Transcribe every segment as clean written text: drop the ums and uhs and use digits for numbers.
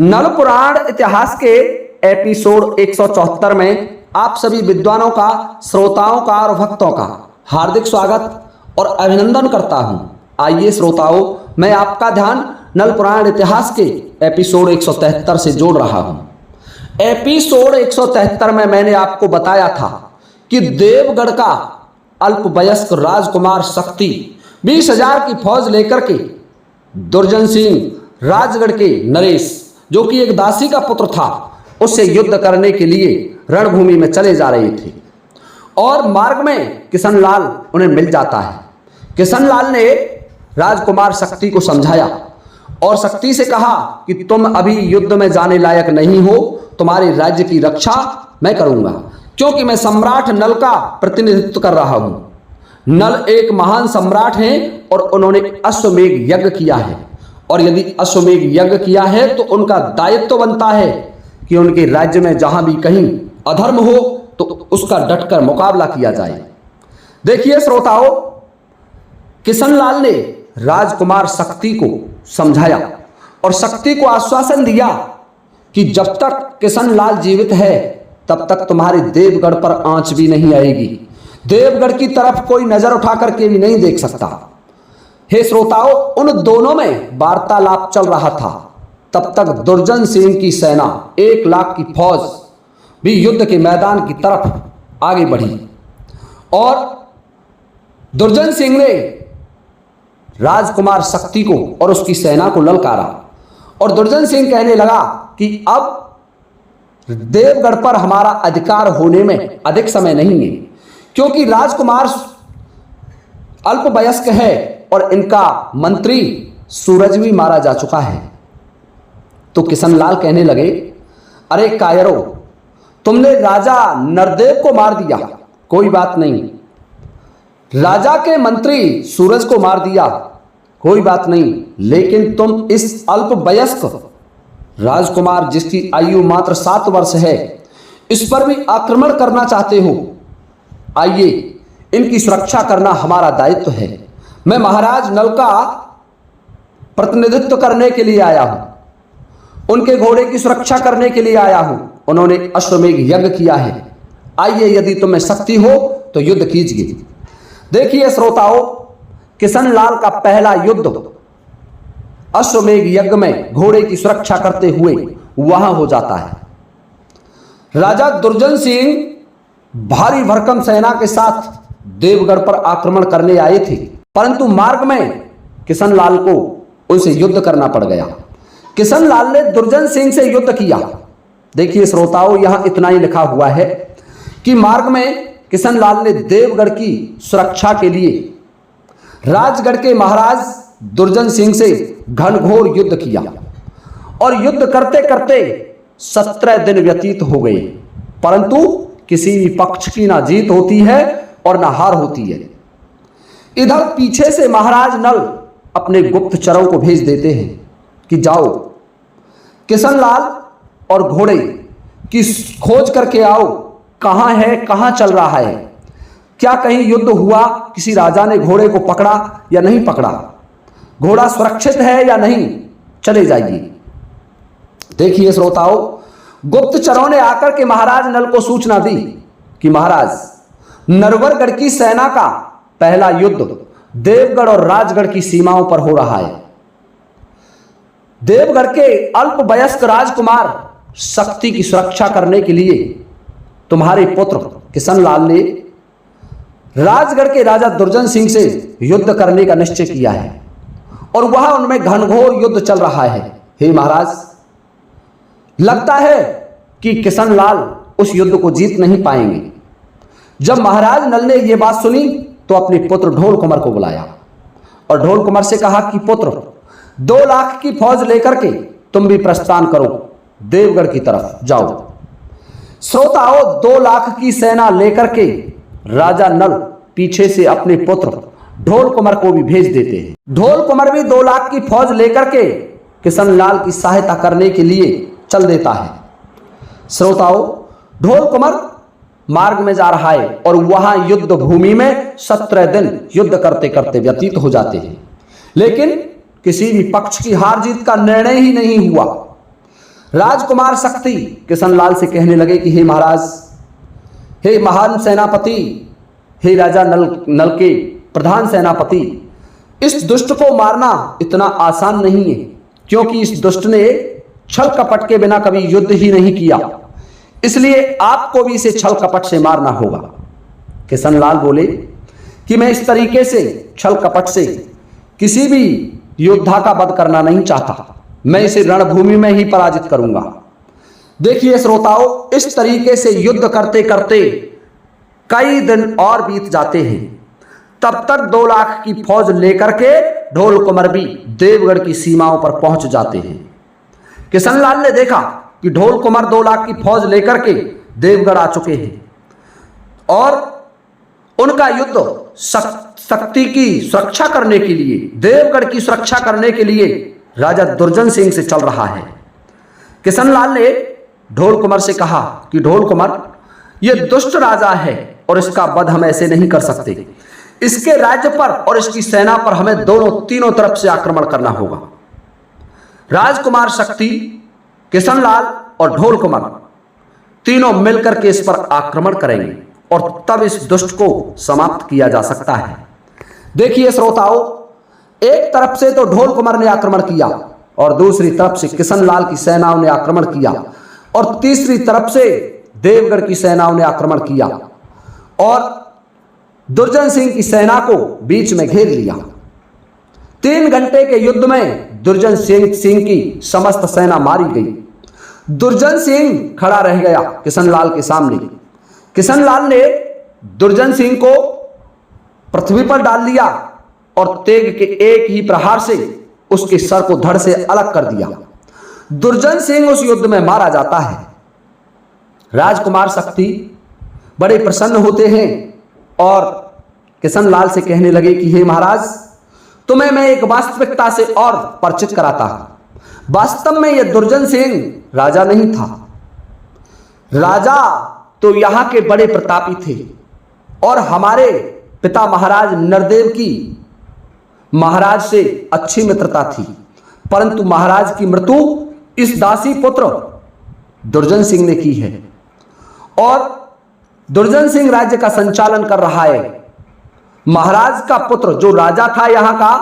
नल पुराण इतिहास के एपिसोड 174 में आप सभी विद्वानों का, श्रोताओं का और भक्तों का हार्दिक स्वागत और अभिनंदन करता हूं। आइए श्रोताओं, मैं आपका ध्यान नल पुराण इतिहास के एपिसोड 173 से जोड़ रहा हूं। एपिसोड 173 में मैंने आपको बताया था कि देवगढ़ का अल्पवयस्क राजकुमार शक्ति 20,000 की फौज लेकर के दुर्जन सिंह, राजगढ़ के नरेश जो कि एक दासी का पुत्र था, उससे युद्ध करने के लिए रणभूमि में चले जा रहे थे। और मार्ग में किशनलाल उन्हें मिल जाता है। किशनलाल ने राजकुमार शक्ति को समझाया और शक्ति से कहा कि तुम अभी युद्ध में जाने लायक नहीं हो, तुम्हारे राज्य की रक्षा मैं करूंगा, क्योंकि मैं सम्राट नल का प्रतिनिधित्व कर रहा हूं। नल एक महान सम्राट हैं और उन्होंने अश्वमेध यज्ञ किया है, और यदि अश्वमेध यज्ञ किया है तो उनका दायित्व बनता है कि उनके राज्य में जहां भी कहीं अधर्म हो तो उसका डटकर मुकाबला किया जाए। देखिए श्रोताओं, किशनलाल ने राजकुमार शक्ति को समझाया और शक्ति को आश्वासन दिया कि जब तक किशनलाल जीवित है तब तक तुम्हारे देवगढ़ पर आंच भी नहीं आएगी। देवगढ़ की तरफ कोई नजर उठा करके भी नहीं देख सकता। हे श्रोताओं, उन दोनों में वार्तालाप चल रहा था। तब तक दुर्जन सिंह की सेना 1 लाख की फौज भी युद्ध के मैदान की तरफ आगे बढ़ी और दुर्जन सिंह ने राजकुमार शक्ति को और उसकी सेना को ललकारा। और दुर्जन सिंह कहने लगा कि अब देवगढ़ पर हमारा अधिकार होने में अधिक समय नहीं है, क्योंकि राजकुमार अल्पवयस्क है और इनका मंत्री सूरज भी मारा जा चुका है। तो किशनलाल कहने लगे, अरे कायरो, तुमने राजा नरदेव को मार दिया, कोई बात नहीं। राजा के मंत्री सूरज को मार दिया, कोई बात नहीं, लेकिन तुम इस अल्पवयस्क राजकुमार जिसकी आयु मात्र 7 वर्ष है, इस पर भी आक्रमण करना चाहते हो। आइए, इनकी सुरक्षा करना हमारा दायित्व है। मैं महाराज नल का प्रतिनिधित्व करने के लिए आया हूं, उनके घोड़े की सुरक्षा करने के लिए आया हूं। उन्होंने अश्वमेध यज्ञ किया है। आइए, यदि तुम्हें शक्ति हो तो युद्ध कीजिए। देखिए श्रोताओं, किशनलाल का पहला युद्ध अश्वमेध यज्ञ में घोड़े की सुरक्षा करते हुए वहां हो जाता है। राजा दुर्जन सिंह भारी भरकम सेना के साथ देवगढ़ पर आक्रमण करने आए थे, परंतु मार्ग में किशनलाल को उनसे युद्ध करना पड़ गया। किशनलाल ने दुर्जन सिंह से युद्ध किया। देखिए श्रोताओं, यहां इतना ही लिखा हुआ है कि मार्ग में किशनलाल ने देवगढ़ की सुरक्षा के लिए राजगढ़ के महाराज दुर्जन सिंह से घनघोर युद्ध किया। और युद्ध करते करते 17 दिन व्यतीत हो गए, परंतु किसी भी पक्ष की ना जीत होती है और ना हार होती है। इधर पीछे से महाराज नल अपने गुप्तचरों को भेज देते हैं कि जाओ, किशनलाल और घोड़े की खोज करके आओ, कहां है, कहां चल रहा है, क्या कहीं युद्ध हुआ, किसी राजा ने घोड़े को पकड़ा या नहीं पकड़ा, घोड़ा सुरक्षित है या नहीं, चले जाइए। देखिए श्रोताओं, गुप्तचरों ने आकर के महाराज नल को सूचना दी कि महाराज, नरवरगढ़ की सेना का पहला युद्ध देवगढ़ और राजगढ़ की सीमाओं पर हो रहा है। देवगढ़ के अल्पवयस्क राजकुमार शक्ति की सुरक्षा करने के लिए तुम्हारे पुत्र किशनलाल ने राजगढ़ के राजा दुर्जन सिंह से युद्ध करने का निश्चय किया है और वहां उनमें घनघोर युद्ध चल रहा है। हे महाराज, लगता है कि किशनलाल उस युद्ध को जीत नहीं पाएंगे। जब महाराज नल ने यह बात सुनी तो अपने पुत्र ढोल कुमार को बुलाया और ढोल कुमार से कहा कि पुत्र, 2 लाख की फौज लेकर के तुम भी प्रस्थान करो, देवगढ़ की तरफ जाओ। श्रोताओं, 2 लाख की सेना लेकर के राजा नल पीछे से अपने पुत्र ढोल कुमार को भी भेज देते हैं। ढोल कुमार भी 2 लाख की फौज लेकर के किशनलाल की सहायता करने के लिए चल देता है। श्रोताओं, ढोल कुमार मार्ग में जा रहा है और वहां युद्ध भूमि में 17 दिन युद्ध करते करते व्यतीत हो जाते हैं, लेकिन किसी भी पक्ष की हार जीत का निर्णय ही नहीं हुआ। राजकुमार शक्ति किशनलाल से कहने लगे कि हे महाराज, हे महान सेनापति, हे राजा नल के प्रधान सेनापति, इस दुष्ट को मारना इतना आसान नहीं है, क्योंकि इस दुष्ट ने छल कपट के बिना कभी युद्ध ही नहीं किया, इसलिए आपको भी इसे छल कपट से मारना होगा। किशनलाल बोले कि मैं इस तरीके से छल कपट से किसी भी योद्धा का वध करना नहीं चाहता, मैं इसे रणभूमि में ही पराजित करूंगा। देखिए श्रोताओं, इस तरीके से युद्ध करते करते कई दिन और बीत जाते हैं। तब तक 2 लाख की फौज लेकर के ढोल कुंवर भी देवगढ़ की सीमाओं पर पहुंच जाते हैं। किशनलाल ने देखा कि ढोल कुंवर 2 लाख की फौज लेकर के देवगढ़ आ चुके हैं और उनका युद्ध शक्ति की सुरक्षा करने के लिए, देवगढ़ की सुरक्षा करने के लिए राजा दुर्जन सिंह से चल रहा है। किशनलाल ने ढोल कुंवर से कहा कि ढोल कुंवर, यह दुष्ट राजा है और इसका वध हम ऐसे नहीं कर सकते। इसके राज्य पर और इसकी सेना पर हमें तीनों तरफ से आक्रमण करना होगा। राजकुमार शक्ति, किशनलाल और ढोल कुंवर तीनों मिलकर के इस पर आक्रमण करेंगे और तब इस दुष्ट को समाप्त किया जा सकता है। देखिए श्रोताओं, एक तरफ से तो ढोल कुंवर ने आक्रमण किया और दूसरी तरफ से किशनलाल की सेनाओं ने आक्रमण किया और तीसरी तरफ से देवगढ़ की सेनाओं ने आक्रमण किया और दुर्जन सिंह की सेना को बीच में घेर लिया। 3 घंटे के युद्ध में दुर्जन सिंह की समस्त सेना मारी गई। दुर्जन सिंह खड़ा रह गया किशनलाल के सामने। किशनलाल ने दुर्जन सिंह को पृथ्वी पर डाल दिया और तेग के एक ही प्रहार से उसके सर को धड़ से अलग कर दिया। दुर्जन सिंह उस युद्ध में मारा जाता है। राजकुमार शक्ति बड़े प्रसन्न होते हैं और किशनलाल से कहने लगे कि हे महाराज, तुम्हें मैं एक वास्तविकता से और परिचित कराता हूं। वास्तव में यह दुर्जन सिंह राजा नहीं था। राजा तो यहां के बड़े प्रतापी थे और हमारे पिता महाराज नरदेव की महाराज से अच्छी मित्रता थी, परंतु महाराज की मृत्यु इस दासी पुत्र दुर्जन सिंह ने की है और दुर्जन सिंह राज्य का संचालन कर रहा है। महाराज का पुत्र जो राजा था यहां का,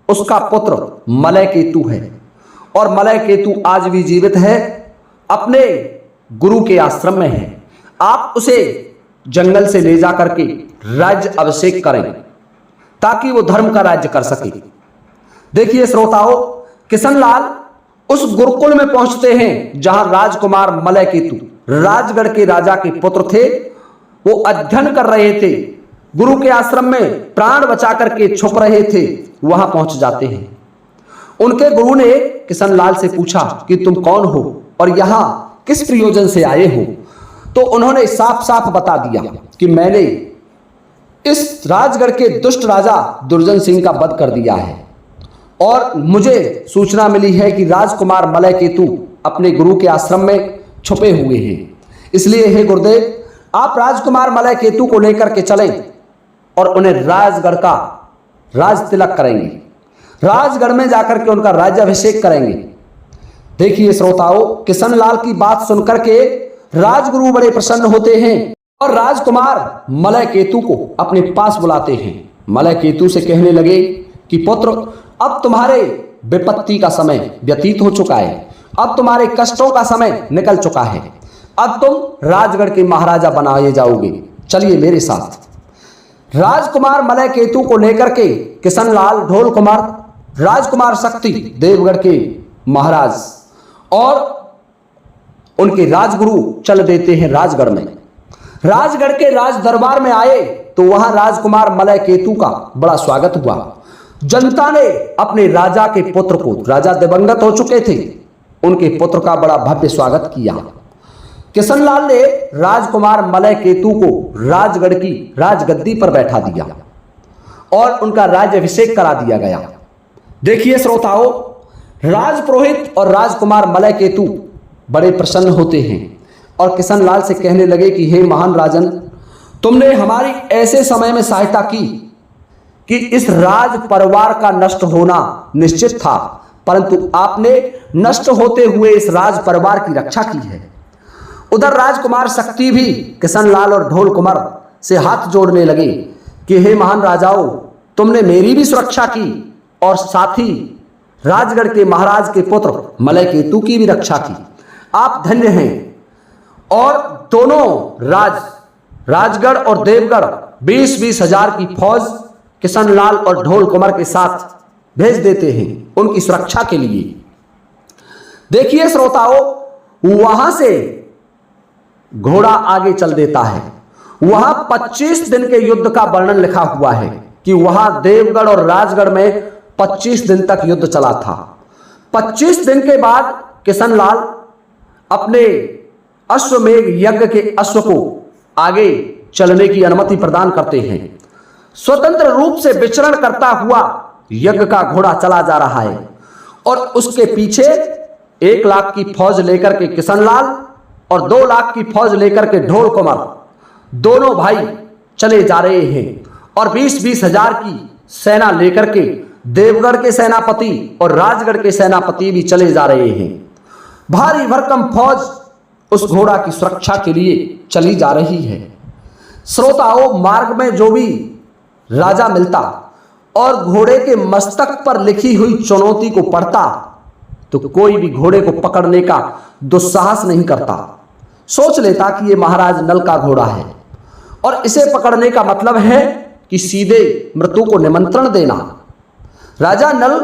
उसका पुत्र मलय केतु है और मलय केतु आज भी जीवित है, अपने गुरु के आश्रम में है। आप उसे जंगल से ले जाकर के राज्य अभिषेक करें ताकि वो धर्म का राज्य कर सके। देखिए श्रोताओं, किशनलाल उस गुरुकुल में पहुंचते हैं जहां राजकुमार मलय केतु राजगढ़ के राजा के पुत्र थे। वो अध्ययन कर रहे थे, गुरु के आश्रम में प्राण बचा करके छुप रहे थे। वहां पहुंच जाते हैं। उनके गुरु ने किशनलाल से पूछा कि तुम कौन हो और यहां किस प्रयोजन से आए हो। तो उन्होंने साफ साफ बता दिया कि मैंने इस राजगढ़ के दुष्ट राजा दुर्जन सिंह का वध कर दिया है और मुझे सूचना मिली है कि राजकुमार मलय केतु अपने गुरु के आश्रम में छुपे हुए हैं। इसलिए हे गुरुदेव, आप राजकुमार मलय केतु को लेकर के चलें और उन्हें राजगढ़ का राज तिलक करेंगे, राजगढ़ में जाकर के उनका राज्याभिषेक करेंगे। देखिए श्रोताओं, किशनलाल की बात सुनकर के राजगुरु बड़े प्रसन्न होते हैं और राजकुमार मलय केतु को अपने पास बुलाते हैं। मलय केतु से कहने लगे कि पुत्र, अब तुम्हारे विपत्ति का समय व्यतीत हो चुका है, अब तुम्हारे कष्टों का समय निकल चुका है, अब तुम राजगढ़ के महाराजा बनाए जाओगे, चलिए मेरे साथ। राजकुमार मलय केतु को लेकर के किशनलाल, ढोल कुमार, राजकुमार शक्ति देवगढ़ के महाराज और उनके राजगुरु चल देते हैं राजगढ़ में। राजगढ़ के राज दरबार में आए तो वहां राजकुमार मलय केतु का बड़ा स्वागत हुआ। जनता ने अपने राजा के पुत्र को, राजा दिवंगत हो चुके थे, उनके पुत्र का बड़ा भव्य स्वागत किया। किशनलाल ने राजकुमार मलय केतु को राजगढ़ की राजगद्दी पर बैठा दिया और उनका राज्याभिषेक करा दिया गया। देखिए श्रोताओं, राजपुरोहित और राजकुमार मलय केतु बड़े प्रसन्न होते हैं और किशनलाल से कहने लगे कि हे महान राजन, तुमने हमारी ऐसे समय में सहायता की कि इस राज परिवार का नष्ट होना निश्चित था, परंतु आपने नष्ट होते हुए इस राज परिवार की रक्षा की है। उधर राजकुमार शक्ति भी किशनलाल और ढोल कुमार से हाथ जोड़ने लगे कि हे महान राजाओं, तुमने मेरी भी सुरक्षा की और साथ ही राजगढ़ के महाराज के पुत्र मलय केतु की भी रक्षा की। आप धन्य हैं। और दोनों राजगढ़ और देवगढ़ 20-20 हजार की फौज किशनलाल और ढोल कुमार के साथ भेज देते हैं उनकी सुरक्षा के लिए। देखिए श्रोताओं, वहां से घोड़ा आगे चल देता है। वहां 25 दिन के युद्ध का वर्णन लिखा हुआ है कि वहां देवगढ़ और राजगढ़ में 25 दिन तक युद्ध चला था। 25 दिन के बाद किशनलाल अपने अश्वमेघ यज्ञ के अश्व को आगे चलने की अनुमति प्रदान करते हैं। स्वतंत्र रूप से विचरण करता हुआ यज्ञ का घोड़ा चला जा रहा है और उसके पीछे 1 लाख की फौज लेकर के किशनलाल और 2 लाख की फौज लेकर के ढोल कुमार, दोनों भाई चले जा रहे हैं। और 20-20 हजार की सेना लेकर के देवगढ़ के सेनापति और राजगढ़ के सेनापति भी चले जा रहे हैं। भारी भरकम फौज उस घोड़ा की सुरक्षा के लिए चली जा रही है। श्रोताओं, मार्ग में जो भी राजा मिलता और घोड़े के मस्तक पर लिखी हुई चुनौती को पढ़ता तो कोई भी घोड़े को पकड़ने का दुस्साहस नहीं करता। सोच लेता कि यह महाराज नल का घोड़ा है और इसे पकड़ने का मतलब है कि सीधे मृत्यु को निमंत्रण देना। राजा नल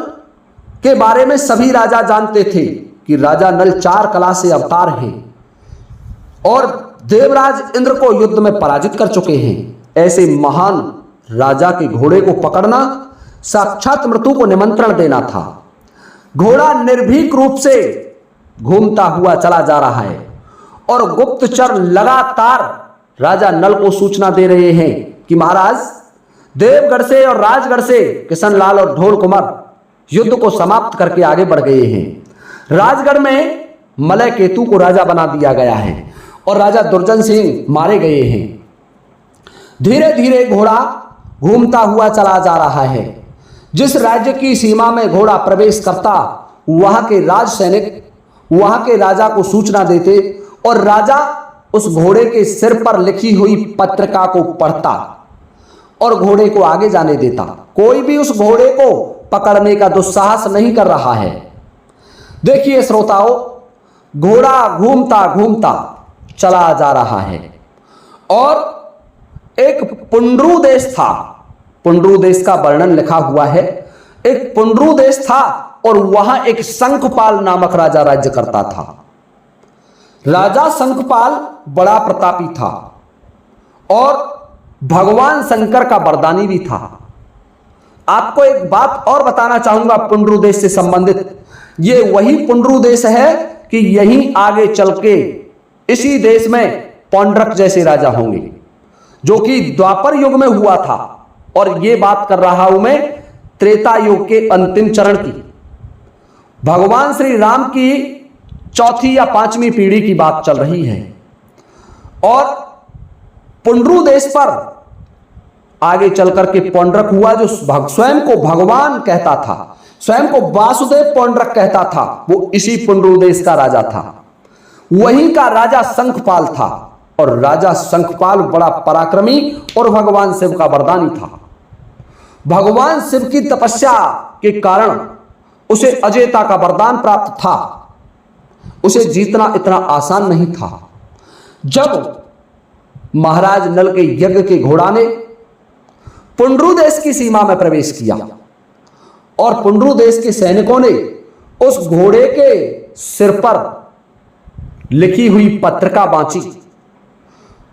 के बारे में सभी राजा जानते थे कि राजा नल 4 कला से अवतार हैं और देवराज इंद्र को युद्ध में पराजित कर चुके हैं। ऐसे महान राजा के घोड़े को पकड़ना साक्षात मृत्यु को निमंत्रण देना था। घोड़ा निर्भीक रूप से घूमता हुआ चला जा रहा है और गुप्तचर लगातार राजा नल को सूचना दे रहे हैं कि महाराज, देवगढ़ से और राजगढ़ से किशनलाल और ढोल कुमार युद्ध को समाप्त करके आगे बढ़ गए हैं। राजगढ़ में मलय केतु को राजा बना दिया गया है और राजा दुर्जन सिंह मारे गए हैं। धीरे धीरे घोड़ा घूमता हुआ चला जा रहा है। जिस राज्य की सीमा में घोड़ा प्रवेश करता, वहां के राज सैनिक वहां के राजा को सूचना देते और राजा उस घोड़े के सिर पर लिखी हुई पत्रिका को पढ़ता और घोड़े को आगे जाने देता। कोई भी उस घोड़े को पकड़ने का दुस्साहस नहीं कर रहा है। देखिए श्रोताओं, घोड़ा घूमता घूमता चला जा रहा है और एक पुंड्रू देश था। पुंड्रू देश का वर्णन लिखा हुआ है। एक पुंड्रू देश था और वहां एक शंखपाल नामक राजा राज्य करता था। राजा शंखपाल बड़ा प्रतापी था और भगवान शंकर का वरदानी भी था। आपको एक बात और बताना चाहूंगा पुंड्रू देश से संबंधित। ये वही पुंड्रू देश है कि यहीं आगे चल के इसी देश में पौंड्रक जैसे राजा होंगे, जो कि द्वापर युग में हुआ था। और ये बात कर रहा हूं मैं त्रेता युग के अंतिम चरण की। भगवान श्री राम की 4वीं या 5वीं पीढ़ी की बात चल रही है। और पुंड्रू देश पर आगे चलकर के पौंड्रक हुआ, जो स्वयं को भगवान कहता था, स्वयं को वासुदेव पौंड्रक कहता था। वो इसी पुंड्रू देश का राजा था। वहीं का राजा शंखपाल था और राजा शंखपाल बड़ा पराक्रमी और भगवान शिव का वरदानी था। भगवान शिव की तपस्या के कारण उसे अजेयता का वरदान प्राप्त था। उसे जीतना इतना आसान नहीं था। जब महाराज नल के यज्ञ के घोड़ा ने पुंड्रू देश की सीमा में प्रवेश किया और पुंड्रू देश के सैनिकों ने उस घोड़े के सिर पर लिखी हुई पत्रिका बांची,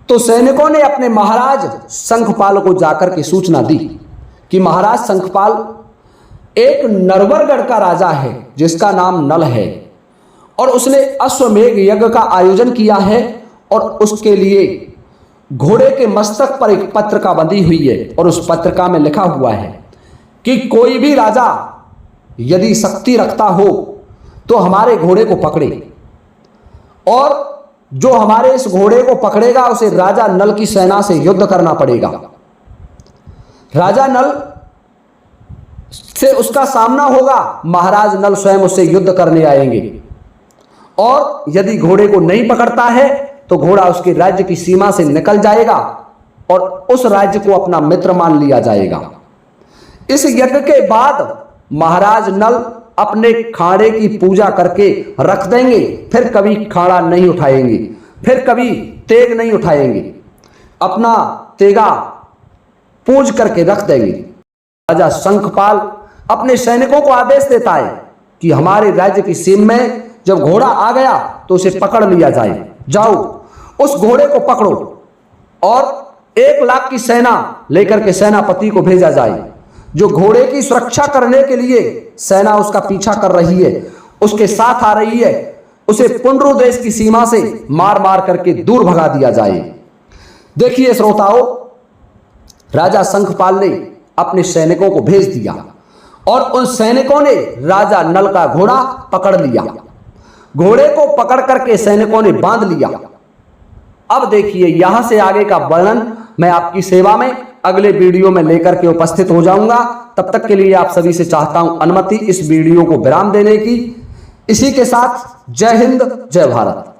तो सैनिकों ने अपने महाराज शंखपाल को जाकर के सूचना दी कि महाराज शंखपाल एक नरवरगढ़ का राजा है जिसका नाम नल है और उसने अश्वमेघ यज्ञ का आयोजन किया है और उसके लिए घोड़े के मस्तक पर एक पत्रिका बंधी हुई है और उस पत्रिका में लिखा हुआ है कि कोई भी राजा यदि शक्ति रखता हो तो हमारे घोड़े को पकड़े और जो हमारे इस घोड़े को पकड़ेगा उसे राजा नल की सेना से युद्ध करना पड़ेगा। राजा नल से उसका सामना होगा, महाराज नल स्वयं उससे युद्ध करने आएंगे। और यदि घोड़े को नहीं पकड़ता है तो घोड़ा उसके राज्य की सीमा से निकल जाएगा और उस राज्य को अपना मित्र मान लिया जाएगा। इस यज्ञ के बाद महाराज नल अपने खाड़े की पूजा करके रख देंगे, फिर कभी खाड़ा नहीं उठाएंगे, फिर कभी तेग नहीं उठाएंगे, अपना तेगा पूज करके रख देंगे। राजा शंखपाल अपने सैनिकों को आदेश देता है कि हमारे राज्य की सीमा में जब घोड़ा आ गया तो उसे पकड़ लिया जाए, जाओ उस घोड़े को पकड़ो और 1 लाख की सेना लेकर के सेनापति को भेजा जाए। जो घोड़े की सुरक्षा करने के लिए सेना उसका पीछा कर रही है, उसके साथ आ रही है, उसे पुंड्र देश की सीमा से मार मार करके दूर भगा दिया जाए। देखिए श्रोताओं, राजा शंखपाल ने अपने सैनिकों को भेज दिया और उन सैनिकों ने राजा नल का घोड़ा पकड़ लिया। घोड़े को पकड़ करके सैनिकों ने बांध लिया। अब देखिए यहां से आगे का वर्णन मैं आपकी सेवा में अगले वीडियो में लेकर के उपस्थित हो जाऊंगा। तब तक के लिए आप सभी से चाहता हूं अनुमति इस वीडियो को विराम देने की। इसी के साथ जय हिंद, जय भारत।